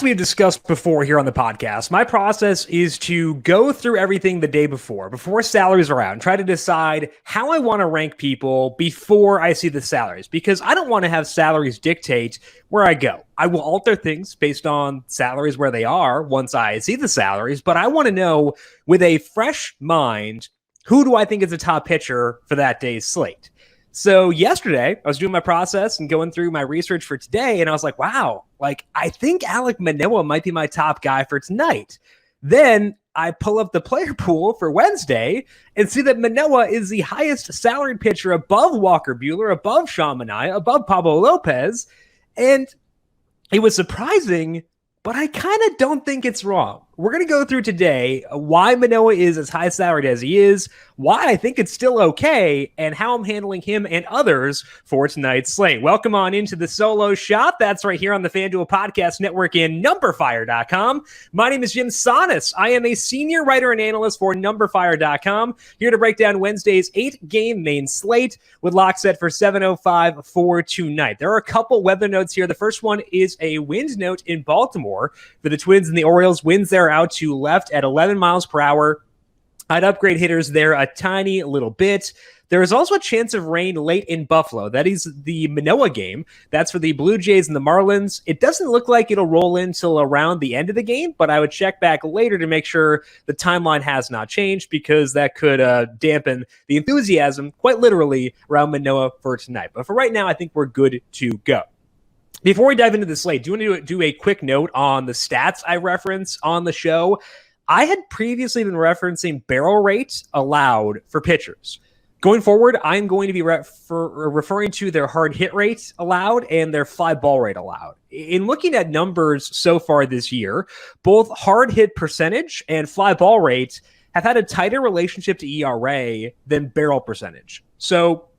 As we've discussed before here on the podcast, my process is to go through everything the day before salaries are out, and try to decide how I want to rank people before I see the salaries, because I don't want to have salaries dictate where I go. I will alter things based on salaries where they are once I see the salaries, but I want to know with a fresh mind, who do I think is the top pitcher for that day's slate? So yesterday, I was doing my process and going through my research for today, and I was like, wow, I think Alek Manoah might be my top guy for tonight. Then I pull up the player pool for Wednesday and see that Manoah is the highest salaried pitcher above Walker Buehler, above Sean Manaea, above Pablo Lopez, and it was surprising, but I kind of don't think it's wrong. We're going to go through today why Manoah is as high salaried as he is, why I think it's still okay, and how I'm handling him and others for tonight's slate. Welcome on into the solo shot. That's right here on the FanDuel Podcast Network and numberFire.com. My name is Jim Sonis. I am a senior writer and analyst for numberFire.com, here to break down Wednesday's 8-game main slate with lock set for 7:05 for tonight. There are a couple weather notes here. The first one is a wind note in Baltimore for the Twins and the Orioles. Winds there out to left at 11 miles per hour. I'd upgrade hitters there a tiny little bit. There is also a chance of rain late in Buffalo. That is the Manoah game. That's for the Blue Jays and the Marlins. It doesn't look like it'll roll in till around the end of the game, but I would check back later to make sure the timeline has not changed, because that could dampen the enthusiasm, quite literally, around Manoah for tonight. But for right now, I think we're good to go. Before we dive into the slate, do you want to do a quick note on the stats I reference on the show? I had previously been referencing barrel rate allowed for pitchers. Going forward, I'm going to be referring to their hard hit rate allowed and their fly ball rate allowed. In looking at numbers so far this year, both hard hit percentage and fly ball rate have had a tighter relationship to ERA than barrel percentage. So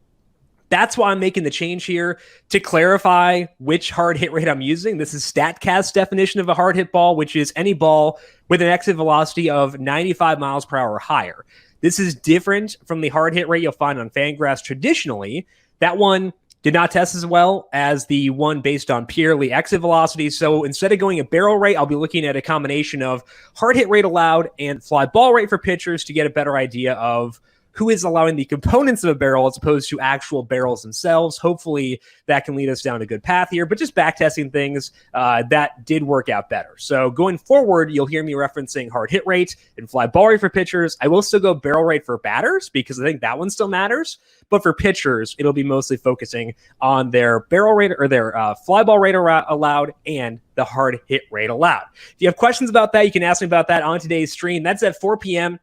that's why I'm making the change here. To clarify which hard hit rate I'm using, this is StatCast's definition of a hard hit ball, which is any ball with an exit velocity of 95 miles per hour or higher. This is different from the hard hit rate you'll find on FanGraphs traditionally. That one did not test as well as the one based on purely exit velocity. So instead of going a barrel rate, I'll be looking at a combination of hard hit rate allowed and fly ball rate for pitchers to get a better idea of who is allowing the components of a barrel as opposed to actual barrels themselves. Hopefully that can lead us down a good path here, but just back testing things, that did work out better. So going forward, you'll hear me referencing hard hit rate and fly ball rate for pitchers. I will still go barrel rate for batters because I think that one still matters, but for pitchers, it'll be mostly focusing on their barrel rate or their fly ball rate allowed and the hard hit rate allowed. If you have questions about that, you can ask me about that on today's stream. That's at 4 p.m.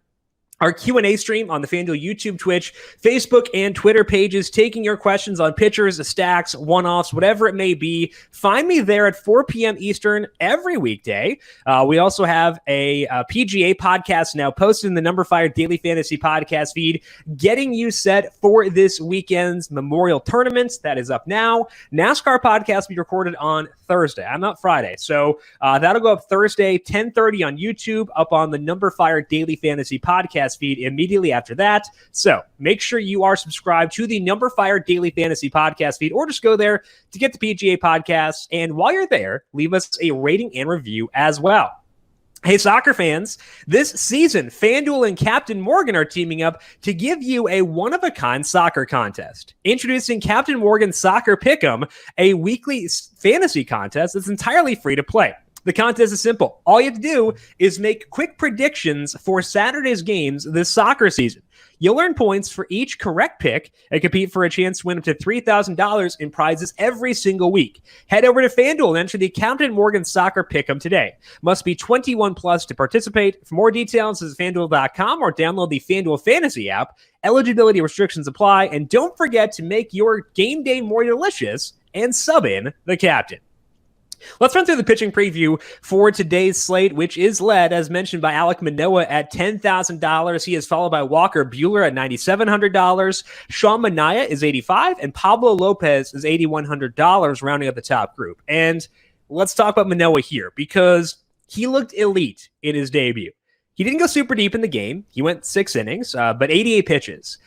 Our Q&A stream on the FanDuel YouTube, Twitch, Facebook, and Twitter pages, taking your questions on pitchers, stacks, one-offs, whatever it may be. Find me there at 4 p.m. Eastern every weekday. We also have a PGA podcast now posted in the numberFire Daily Fantasy Podcast feed, getting you set for this weekend's Memorial Tournament. That is up now. NASCAR podcast will be recorded on Thursday. I'm out Friday. So that'll go up Thursday, 10:30 on YouTube, up on the numberFire Daily Fantasy Podcast feed immediately after that. So make sure you are subscribed to the numberFire Daily Fantasy Podcast feed, or just go there to get the PGA podcast. And while you're there, leave us a rating and review as well. Hey, soccer fans, this season, FanDuel and Captain Morgan are teaming up to give you a one-of-a-kind soccer contest. Introducing Captain Morgan Soccer Pick'em, a weekly fantasy contest that's entirely free to play. The contest is simple. All you have to do is make quick predictions for Saturday's games this soccer season. You'll earn points for each correct pick and compete for a chance to win up to $3,000 in prizes every single week. Head over to FanDuel and enter the Captain Morgan Soccer Pick'em today. Must be 21 plus to participate. For more details, visit FanDuel.com or download the FanDuel Fantasy app. Eligibility restrictions apply, and don't forget to make your game day more delicious and sub in the captain. Let's run through the pitching preview for today's slate, which is led, as mentioned, by Alek Manoah at $10,000. He is followed by Walker Buehler at $9,700. Sean Manaea is $85,000, and Pablo Lopez is $8,100, rounding up the top group. And let's talk about Manoah here, because he looked elite in his debut. He didn't go super deep in the game. He went 6 innings, but 88 pitches.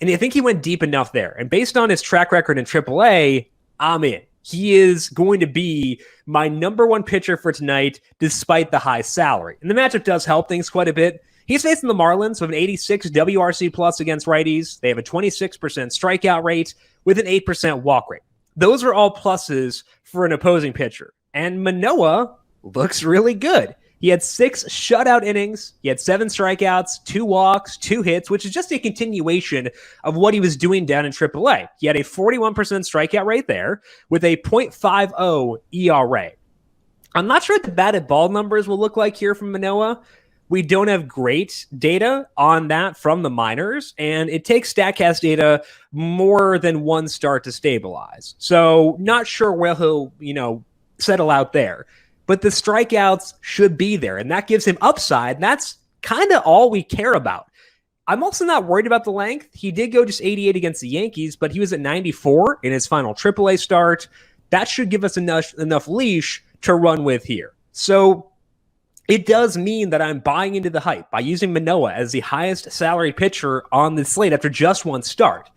And I think he went deep enough there. And based on his track record in AAA, I'm in. he is going to be my number one pitcher for tonight, despite the high salary. And the matchup does help things quite a bit. He's facing the Marlins with an 86 WRC plus against righties. They have a 26% strikeout rate with an 8% walk rate. Those are all pluses for an opposing pitcher. And Manoah looks really good. He had 6 shutout innings. He had 7 strikeouts, 2 walks, 2 hits, which is just a continuation of what he was doing down in AAA. He had a 41% strikeout rate there with a .50 ERA. I'm not sure what the batted ball numbers will look like here from Manoah. We don't have great data on that from the minors, and it takes StatCast data more than one start to stabilize. So not sure where he'll, settle out there. But the strikeouts should be there, and that gives him upside, and that's kind of all we care about. I'm also not worried about the length. He did go just 88 against the Yankees, but he was at 94 in his final AAA start. That should give us enough leash to run with here. So it does mean that I'm buying into the hype by using Manoah as the highest salaried pitcher on the slate after just one start.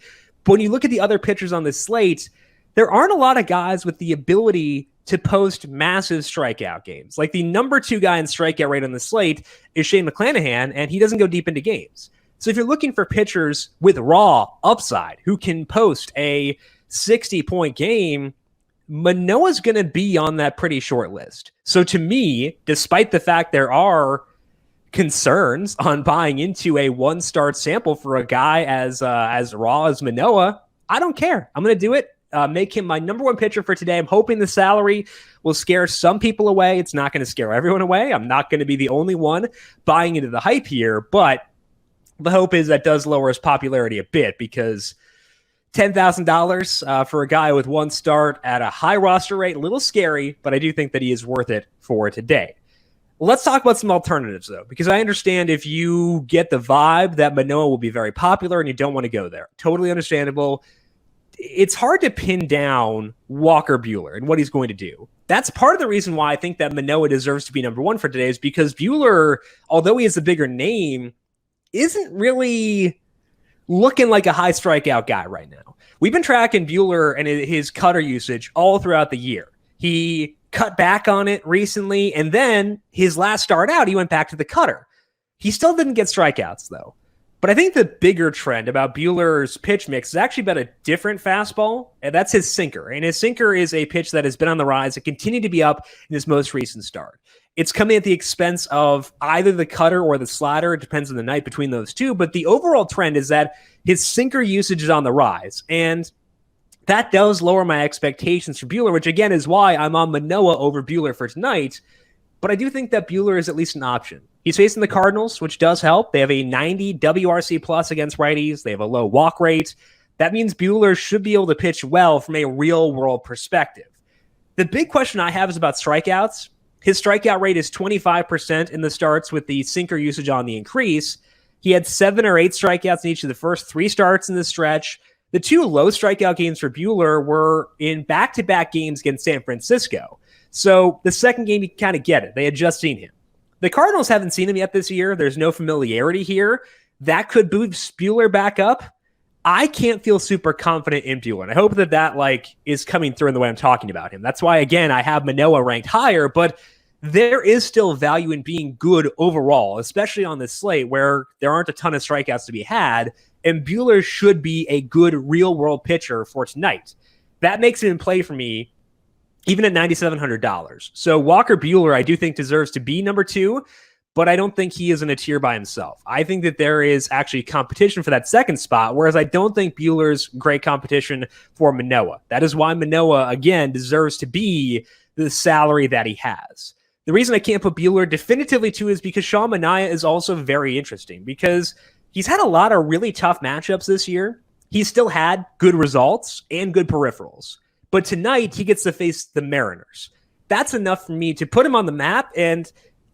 But when you look at the other pitchers on this slate, there aren't a lot of guys with the ability to post massive strikeout games. Like the number 2 guy in strikeout rate on the slate is Shane McClanahan, and he doesn't go deep into games. So if you're looking for pitchers with raw upside who can post a 60-point game, Manoah's going to be on that pretty short list. So to me, despite the fact there are concerns on buying into a one-start sample for a guy as raw as Manoah, I don't care. I'm going to do it. Make him my number one pitcher for today. I'm hoping the salary will scare some people away. It's not going to scare everyone away. I'm not going to be the only one buying into the hype here, but the hope is that does lower his popularity a bit, because $10,000 for a guy with one start at a high roster rate, a little scary, but I do think that he is worth it for today. Let's talk about some alternatives, though, because I understand if you get the vibe that Manoah will be very popular and you don't want to go there. Totally understandable. It's hard to pin down Walker Buehler and what he's going to do. That's part of the reason why I think that Manoah deserves to be number one for today, is because Buehler, although he is a bigger name, isn't really looking like a high strikeout guy right now. We've been tracking Buehler and his cutter usage all throughout the year. He cut back on it recently, and then his last start out, he went back to the cutter. He still didn't get strikeouts, though. But I think the bigger trend about Buehler's pitch mix is actually about a different fastball, and that's his sinker. And his sinker is a pitch that has been on the rise and continued to be up in his most recent start. It's coming at the expense of either the cutter or the slider. It depends on the night between those two. But the overall trend is that his sinker usage is on the rise. And that does lower my expectations for Buehler, which again is why I'm on Manoah over Buehler for tonight. But I do think that Buehler is at least an option. He's facing the Cardinals, which does help. They have a 90 WRC plus against righties. They have a low walk rate. That means Buehler should be able to pitch well from a real-world perspective. The big question I have is about strikeouts. His strikeout rate is 25% in the starts with the sinker usage on the increase. He had 7 or 8 strikeouts in each of the first 3 starts in the stretch. The 2 low strikeout games for Buehler were in back-to-back games against San Francisco. So the second game, you kind of get it. They had just seen him. The Cardinals haven't seen him yet this year. There's no familiarity here. That could boost Buehler back up. I can't feel super confident in Buehler. And I hope that is coming through in the way I'm talking about him. That's why, again, I have Manoah ranked higher, but there is still value in being good overall, especially on this slate where there aren't a ton of strikeouts to be had, and Buehler should be a good real-world pitcher for tonight. That makes it in play for me even at $9,700. So Walker Buehler, I do think, deserves to be number 2, but I don't think he is in a tier by himself. I think that there is actually competition for that second spot, whereas I don't think Buehler's great competition for Manoah. That is why Manoah, again, deserves to be the salary that he has. The reason I can't put Buehler definitively 2 is because Sean Manaea is also very interesting, because he's had a lot of really tough matchups this year. He's still had good results and good peripherals. But tonight, he gets to face the Mariners. That's enough for me to put him on the map, and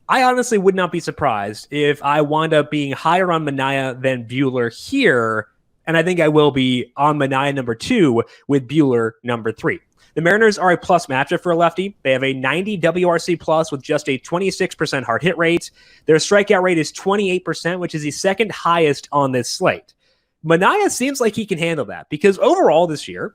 I honestly would not be surprised if I wind up being higher on Manaea than Buehler here, and I think I will be on Manaea number 2 with Buehler number 3. The Mariners are a plus matchup for a lefty. They have a 90 WRC plus with just a 26% hard hit rate. Their strikeout rate is 28%, which is the second highest on this slate. Manaea seems like he can handle that, because overall this year,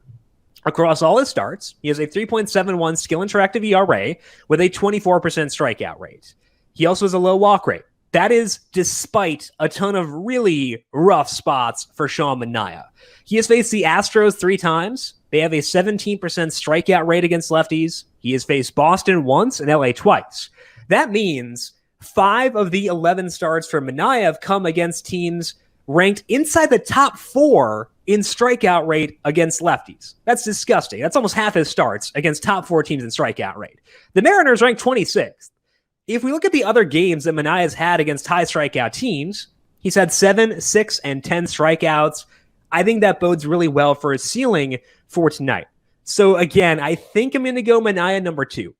Across all his starts, he has a 3.71 skill interactive ERA with a 24% strikeout rate. He also has a low walk rate. That is despite a ton of really rough spots for Sean Manaea. He has faced the Astros 3 times. They have a 17% strikeout rate against lefties. He has faced Boston once and LA twice. That means 5 of the 11 starts for Manaea have come against teams ranked inside the top 4 in strikeout rate against lefties. That's disgusting. That's almost half his starts against top 4 teams in strikeout rate. The Mariners ranked 26th. If we look at the other games that Manaea's had against high strikeout teams, he's had 7, 6, and 10 strikeouts. I think that bodes really well for his ceiling for tonight. So again, I think I'm going to go Manaea number 2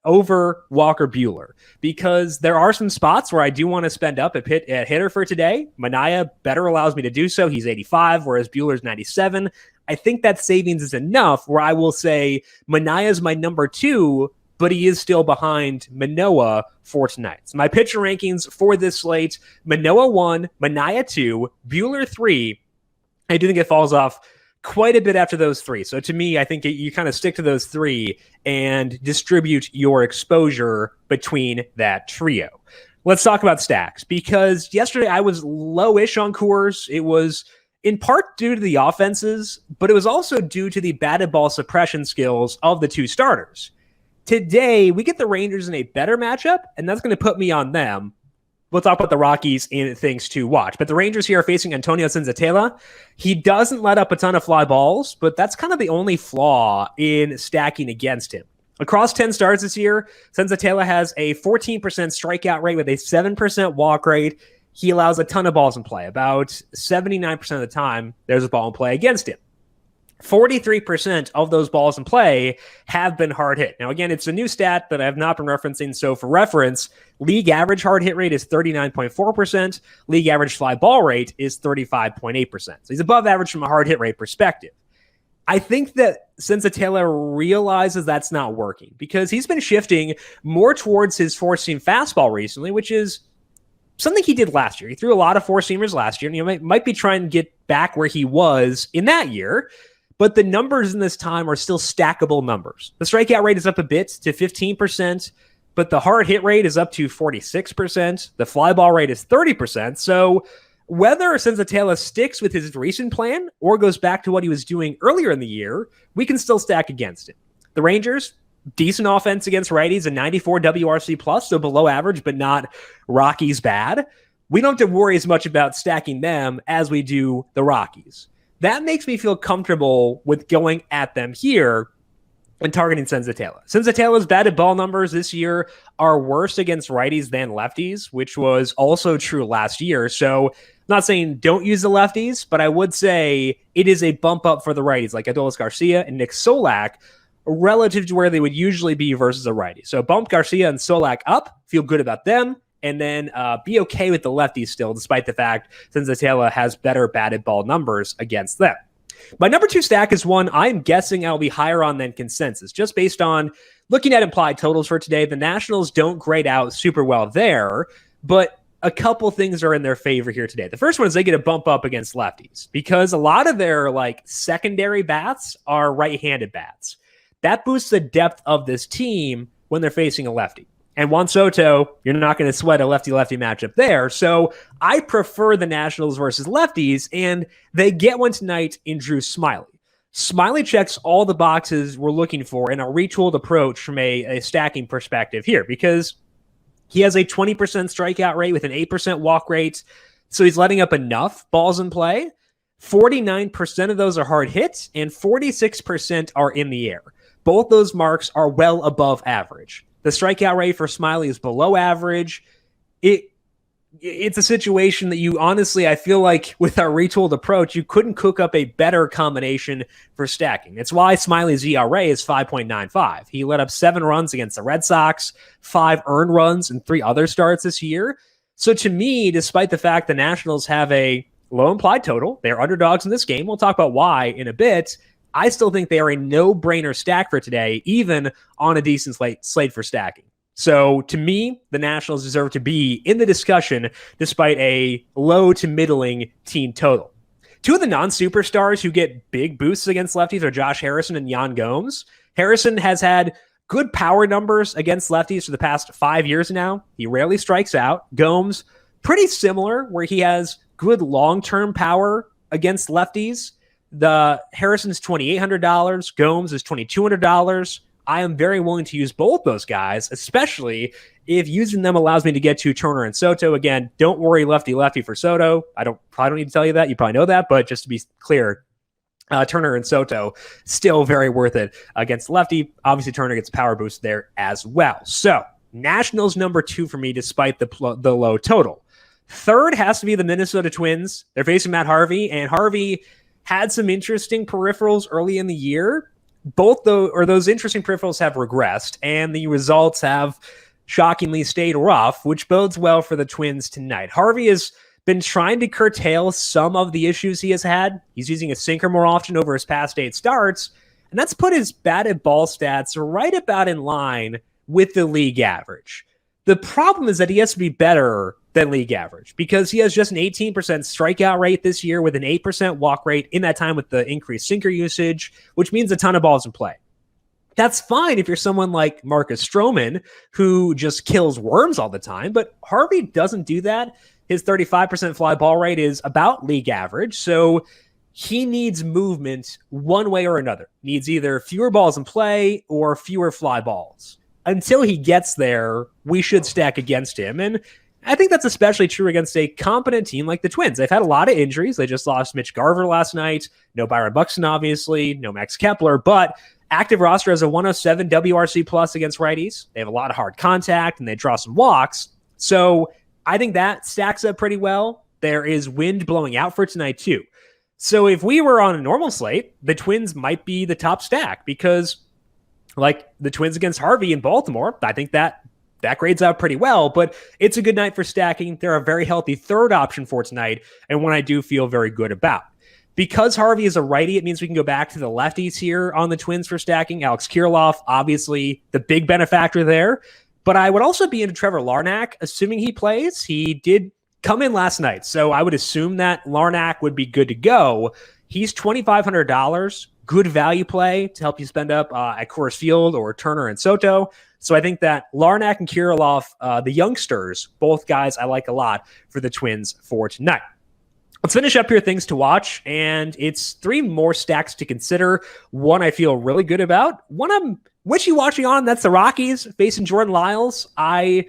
over Walker Buehler, because there are some spots where I do want to spend up at hitter for today. Manaea better allows me to do so. He's 85, whereas Buehler's 97. I think that savings is enough where I will say Manaea's my number 2, but he is still behind Manoah for tonight. So my pitcher rankings for this slate: Manoah 1, Manaea 2, Buehler 3. I do think it falls off quite a bit after those 3. So to me, I think you kind of stick to those 3 and distribute your exposure between that trio. Let's talk about stacks, because yesterday I was lowish on Coors. It was in part due to the offenses, but it was also due to the batted ball suppression skills of the 2 starters. Today, we get the Rangers in a better matchup, and that's going to put me on them. We'll talk about the Rockies in things to watch. But the Rangers here are facing Antonio Senzatela. He doesn't let up a ton of fly balls, but that's kind of the only flaw in stacking against him. Across 10 starts this year, Senzatela has a 14% strikeout rate with a 7% walk rate. He allows a ton of balls in play. About 79% of the time, there's a ball in play against him. 43% of those balls in play have been hard hit. Now, again, it's a new stat that I have not been referencing. So for reference, league average hard hit rate is 39.4%. League average fly ball rate is 35.8%. So he's above average from a hard hit rate perspective. I think that Senzatela realizes that's not working, because he's been shifting more towards his four-seam fastball recently, which is something he did last year. He threw a lot of four-seamers last year, and you might be trying to get back where he was in that year. But the numbers in this time are still stackable numbers. The strikeout rate is up a bit to 15%, but the hard hit rate is up to 46%. The fly ball rate is 30%. So whether Senzatela sticks with his recent plan or goes back to what he was doing earlier in the year, we can still stack against it. The Rangers, decent offense against righties, a 94 WRC plus, so below average, but not Rockies bad. We don't have to worry as much about stacking them as we do the Rockies. That makes me feel comfortable with going at them here and targeting Senzatela. Senzatela's batted ball numbers this year are worse against righties than lefties, which was also true last year. So I'm not saying don't use the lefties, but I would say it is a bump up for the righties, like Adolis Garcia and Nick Solak, relative to where they would usually be versus a righty. So bump Garcia and Solak up, feel good about them, and then be okay with the lefties still, despite the fact Senzatela has better batted ball numbers against them. My number 2 stack is one I'm guessing I'll be higher on than consensus, just based on looking at implied totals for today. The Nationals don't grade out super well there, but a couple things are in their favor here today. The first one is they get a bump up against lefties, because a lot of their secondary bats are right-handed bats. That boosts the depth of this team when they're facing a lefty. And Juan Soto, you're not going to sweat a lefty-lefty matchup there. So I prefer the Nationals versus lefties, and they get one tonight in Drew Smyly. Smyly checks all the boxes we're looking for in a retooled approach from a stacking perspective here, because he has a 20% strikeout rate with an 8% walk rate. So he's letting up enough balls in play. 49% of those are hard hits, and 46% are in the air. Both those marks are well above average. The strikeout rate for Smyly is below average. It's a situation that you honestly, I feel like with our retooled approach, you couldn't cook up a better combination for stacking. It's why Smiley's ERA is 5.95. He let up 7 runs against the Red Sox, 5 earned runs in 3 other starts this year. So to me, despite the fact the Nationals have a low implied total, they're underdogs in this game. We'll talk about why in a bit. I still think they are a no-brainer stack for today, even on a decent slate for stacking. So to me, the Nationals deserve to be in the discussion despite a low to middling team total. Two of the non-superstars who get big boosts against lefties are Josh Harrison and Yan Gomes. Harrison has had good power numbers against lefties for the past 5 years now. He rarely strikes out. Gomes, pretty similar, where he has good long-term power against lefties. The Harrison's $2,800. Gomes is $2,200. I am very willing to use both those guys, especially if using them allows me to get to Turner and Soto. Again, don't worry lefty for Soto. I probably don't need to tell you that. You probably know that, but just to be clear, Turner and Soto still very worth it against lefty. Obviously, Turner gets power boost there as well. So Nationals number 2 for me, despite the low total. Third has to be the Minnesota Twins. They're facing Matt Harvey, and Harvey had some interesting peripherals early in the year. Those interesting peripherals have regressed, and the results have shockingly stayed rough, which bodes well for the Twins tonight. Harvey has been trying to curtail some of the issues he has had. He's using a sinker more often over his past 8 starts, and that's put his batted ball stats right about in line with the league average. The problem is that he has to be better than league average because he has just an 18% strikeout rate this year with an 8% walk rate in that time with the increased sinker usage, which means a ton of balls in play. That's fine if you're someone like Marcus Stroman, who just kills worms all the time, but Harvey doesn't do that. His 35% fly ball rate is about league average, so he needs movement one way or another. Needs either fewer balls in play or fewer fly balls. Until he gets there, we should stack against him, and I think that's especially true against a competent team like the Twins. They've had a lot of injuries. They just lost Mitch Garver last night. No Byron Buxton, obviously. No Max Kepler, but active roster has a 107 WRC plus against righties. They have a lot of hard contact, and they draw some walks. So I think that stacks up pretty well. There is wind blowing out for tonight, too. So if we were on a normal slate, the Twins might be the top stack because, like the Twins against Harvey in Baltimore, I think that grades out pretty well, but it's a good night for stacking. They're a very healthy third option for tonight, and one I do feel very good about. Because Harvey is a righty, it means we can go back to the lefties here on the Twins for stacking. Alex Kirilloff, obviously the big benefactor there, but I would also be into Trevor Larnach, assuming he plays. He did come in last night, so I would assume that Larnach would be good to go. He's $2,500, good value play to help you spend up at Coors Field or Turner and Soto. So I think that Larnach and Kirilloff, the youngsters, both guys I like a lot for the Twins for tonight. Let's finish up here things to watch, and it's 3 more stacks to consider. One I feel really good about. One I'm wishy-washy on, that's the Rockies facing Jordan Lyles. I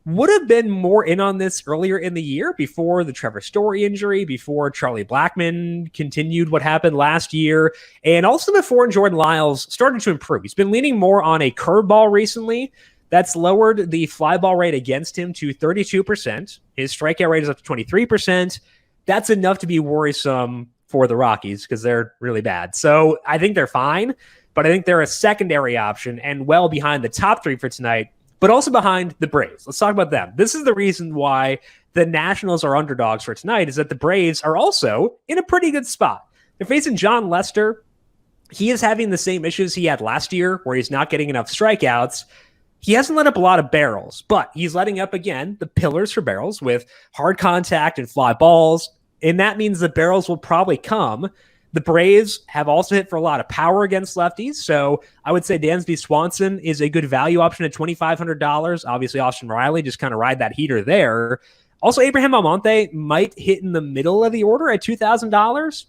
would have been more in on this earlier in the year before the Trevor Story injury, before Charlie Blackmon continued what happened last year, and also before Jordan Lyles started to improve. He's been leaning more on a curveball recently. That's lowered the fly ball rate against him to 32%. His strikeout rate is up to 23%. That's enough to be worrisome for the Rockies because they're really bad. So I think they're fine, but I think they're a secondary option and well behind the top 3 for tonight, but also behind the Braves. Let's talk about them. This is the reason why the Nationals are underdogs for tonight, is that the Braves are also in a pretty good spot. They're facing John Lester. He is having the same issues he had last year where he's not getting enough strikeouts. He hasn't let up a lot of barrels, but he's letting up, again, the pillars for barrels with hard contact and fly balls, and that means the barrels will probably come. The Braves have also hit for a lot of power against lefties, so I would say Dansby Swanson is a good value option at $2,500. Obviously, Austin Riley, just kind of ride that heater there. Also, Abraham Almonte might hit in the middle of the order at $2,000.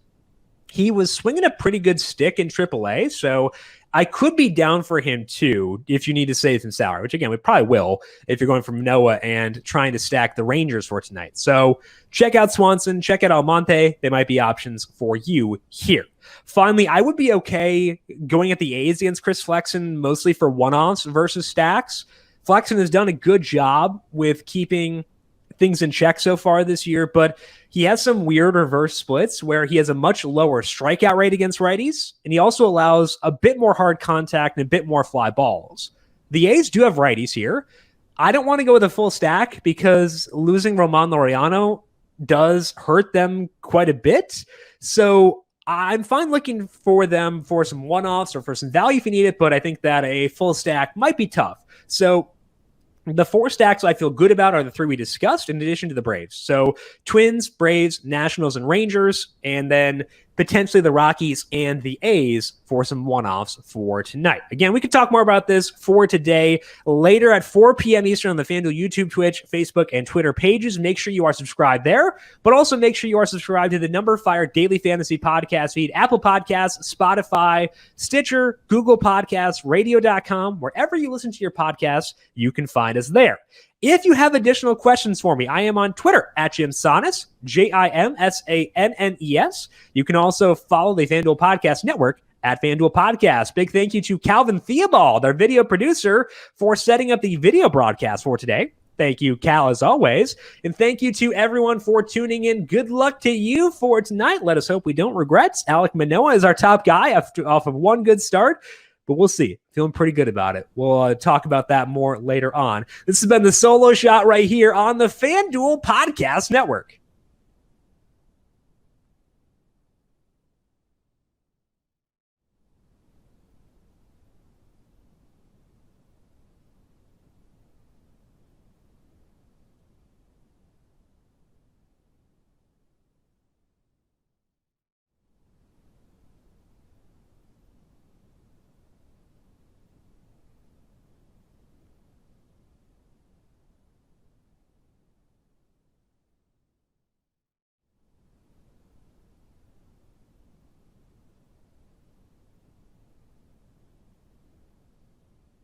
He was swinging a pretty good stick in AAA, so I could be down for him too if you need to save some salary, which again, we probably will if you're going from Manoah and trying to stack the Rangers for tonight. So check out Swanson, check out Almonte. They might be options for you here. Finally, I would be okay going at the A's against Chris Flexen, mostly for one-offs versus stacks. Flexen has done a good job with keeping things in check so far this year, but he has some weird reverse splits where he has a much lower strikeout rate against righties, and he also allows a bit more hard contact and a bit more fly balls. The A's do have righties here. I don't want to go with a full stack because losing Roman Laureano does hurt them quite a bit. So I'm fine looking for them for some one-offs or for some value if you need it, but I think that a full stack might be tough. So The 4 stacks I feel good about are the 3 we discussed, in addition to the Braves. So Twins, Braves, Nationals, and Rangers, and then potentially the Rockies and the A's for some one-offs for tonight. Again, we could talk more about this for today later at 4 p.m. Eastern on the FanDuel YouTube, Twitch, Facebook, and Twitter pages. Make sure you are subscribed there, but also make sure you are subscribed to the numberFire Daily Fantasy Podcast feed, Apple Podcasts, Spotify, Stitcher, Google Podcasts, radio.com, wherever you listen to your podcasts, you can find us there. If you have additional questions for me, I am on Twitter at JimSannes, JimSannes. You can also follow the FanDuel Podcast Network at FanDuel Podcast. Big thank you to Calvin Theobald, our video producer, for setting up the video broadcast for today. Thank you, Cal, as always. And thank you to everyone for tuning in. Good luck to you for tonight. Let us hope we don't regret. Alek Manoah is our top guy off of one good start. But we'll see. Feeling pretty good about it. We'll talk about that more later on. This has been the Solo Shot right here on the FanDuel Podcast Network.